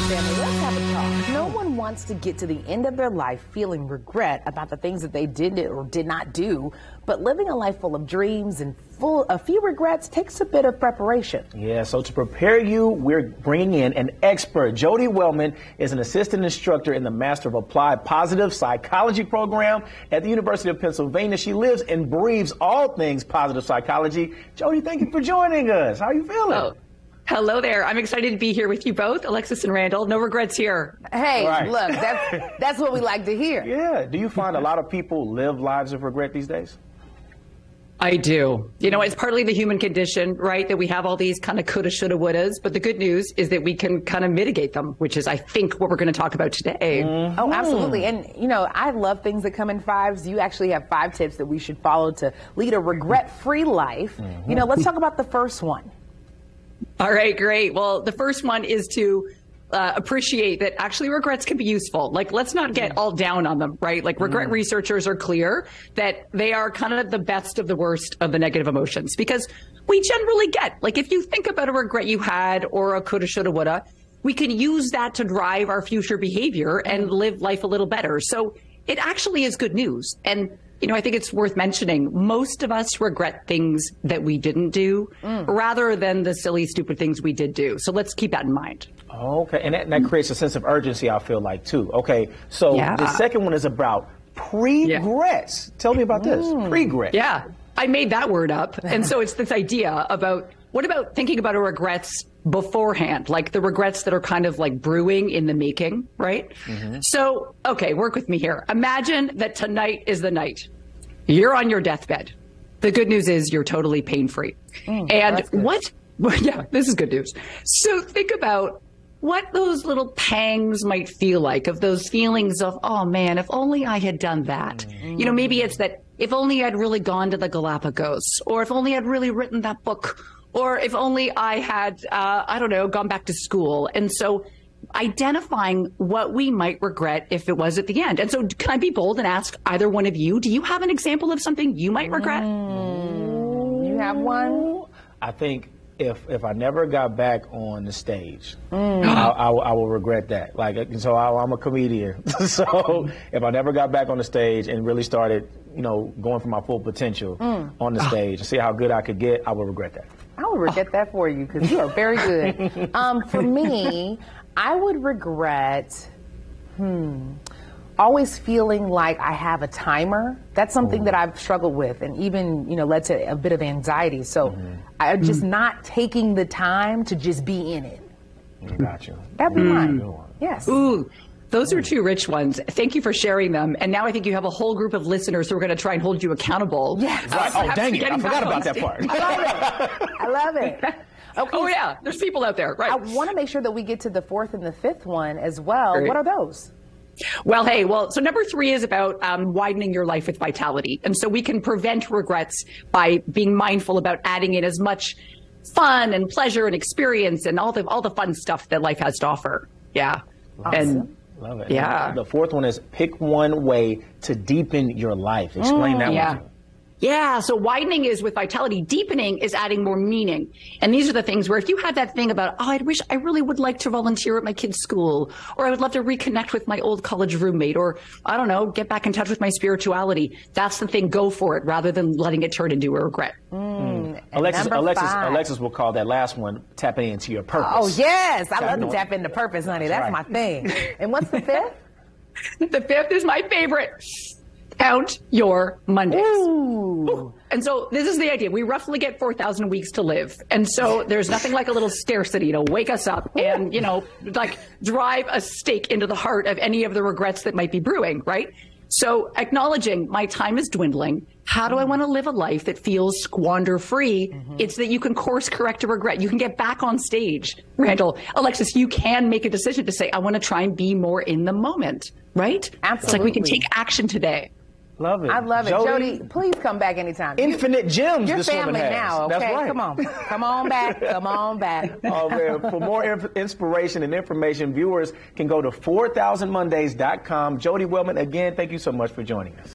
Family, let's have a talk. No one wants to get to the end of their life feeling regret about the things that they did or did not do, but living a life full of dreams and a few regrets takes a bit of preparation. Yeah, so to prepare you, we're bringing in an expert. Jody Wellman is an assistant instructor in the Master of Applied Positive Psychology program at the University of Pennsylvania. She lives and breathes all things positive psychology. Jody, thank you for joining us. How are you feeling? Oh. Hello there. I'm excited to be here with you both, Alexis and Randall. No regrets here. Hey, right. Look, that's what we like to hear. Yeah. Do you find a lot of people live lives of regret these days? I do. You know, it's partly the human condition, right? That we have all these kind of coulda, shoulda, wouldas. But the good news is that we can kind of mitigate them, which is, I think, what we're going to talk about today. Mm-hmm. Oh, absolutely. And, you know, I love things that come in fives. You actually have 5 tips that we should follow to lead a regret-free life. Mm-hmm. You know, let's talk about the first one. All right, great. Well, the first one is to appreciate that actually regrets can be useful. Like, let's not get all down on them, right? Like, regret researchers are clear that they are kind of the best of the worst of the negative emotions, because we generally get, like, if you think about a regret you had or a coulda, shoulda, woulda, we can use that to drive our future behavior and live life a little better. So it actually is good news. And you know, I think it's worth mentioning, most of us regret things that we didn't do rather than the silly, stupid things we did do. So let's keep that in mind. Okay. And that creates a sense of urgency, I feel like, too. Okay. So the second one is about pre-regrets. Tell me about this. Pre-regrets. Yeah. I made that word up. And so it's this idea about, what about thinking about our regrets beforehand, like the regrets that are kind of like brewing in the making, right? So, okay, work with me here. Imagine that tonight is the night. You're on your deathbed. The good news is you're totally pain-free. And yeah, this is good news. So think about what those little pangs might feel like, of those feelings of, oh man, if only I had done that. You know, maybe it's that if only I'd really gone to the Galapagos, or if only I'd really written that book, or if only I had, I don't know, gone back to school. And so identifying what we might regret if it was at the end. And so can I be bold and ask either one of you, do you have an example of something you might regret? You have one? I think if I never got back on the stage, I will regret that. Like, so I'm a comedian. So if I never got back on the stage and really started, you know, going for my full potential on the stage and see how good I could get, I will regret that. I would regret that for you, because you are very good. For me, I would regret always feeling like I have a timer. That's something that I've struggled with, and even, you know, led to a bit of anxiety. So I'm just not taking the time to just be in it. Gotcha. That'd be mine. Yes. Ooh. Those are 2 rich ones. Thank you for sharing them. And now I think you have a whole group of listeners who are going to try and hold you accountable. Yes. Oh, dang it. I forgot about that part. I love it. I love it. Okay. Oh, yeah. There's people out there. Right. I want to make sure that we get to the 4th and the 5th one as well. Great. What are those? Well, so number 3 is about widening your life with vitality. And so we can prevent regrets by being mindful about adding in as much fun and pleasure and experience and all the fun stuff that life has to offer. Yeah. Awesome. And love it. Yeah. And the 4th one is pick one way to deepen your life. Explain that one. Yeah, so widening is with vitality. Deepening is adding more meaning. And these are the things where if you had that thing about, oh, I really would like to volunteer at my kid's school, or I would love to reconnect with my old college roommate, or I don't know, get back in touch with my spirituality. That's the thing. Go for it rather than letting it turn into a regret. Alexis will call that last one tapping into your purpose. Oh, yes. I love to tap into purpose, honey. That's my thing. And what's the 5th? The 5th is my favorite. Count your Mondays. Ooh. And so this is the idea. We roughly get 4,000 weeks to live. And so there's nothing like a little scarcity to wake us up and, you know, like drive a stake into the heart of any of the regrets that might be brewing, right? So acknowledging my time is dwindling. How do I want to live a life that feels squander-free? It's that you can course correct a regret. You can get back on stage. Randall, Alexis, you can make a decision to say, I want to try and be more in the moment, right? Absolutely. It's like we can take action today. Love it. I love it. Jody, please come back anytime. Infinite gems You're this woman family has. now, okay? That's right. Come on. Come on back. Come on back. Oh, man. For more inspiration and information, viewers can go to 4000mondays.com. Jody Wellman, again, thank you so much for joining us.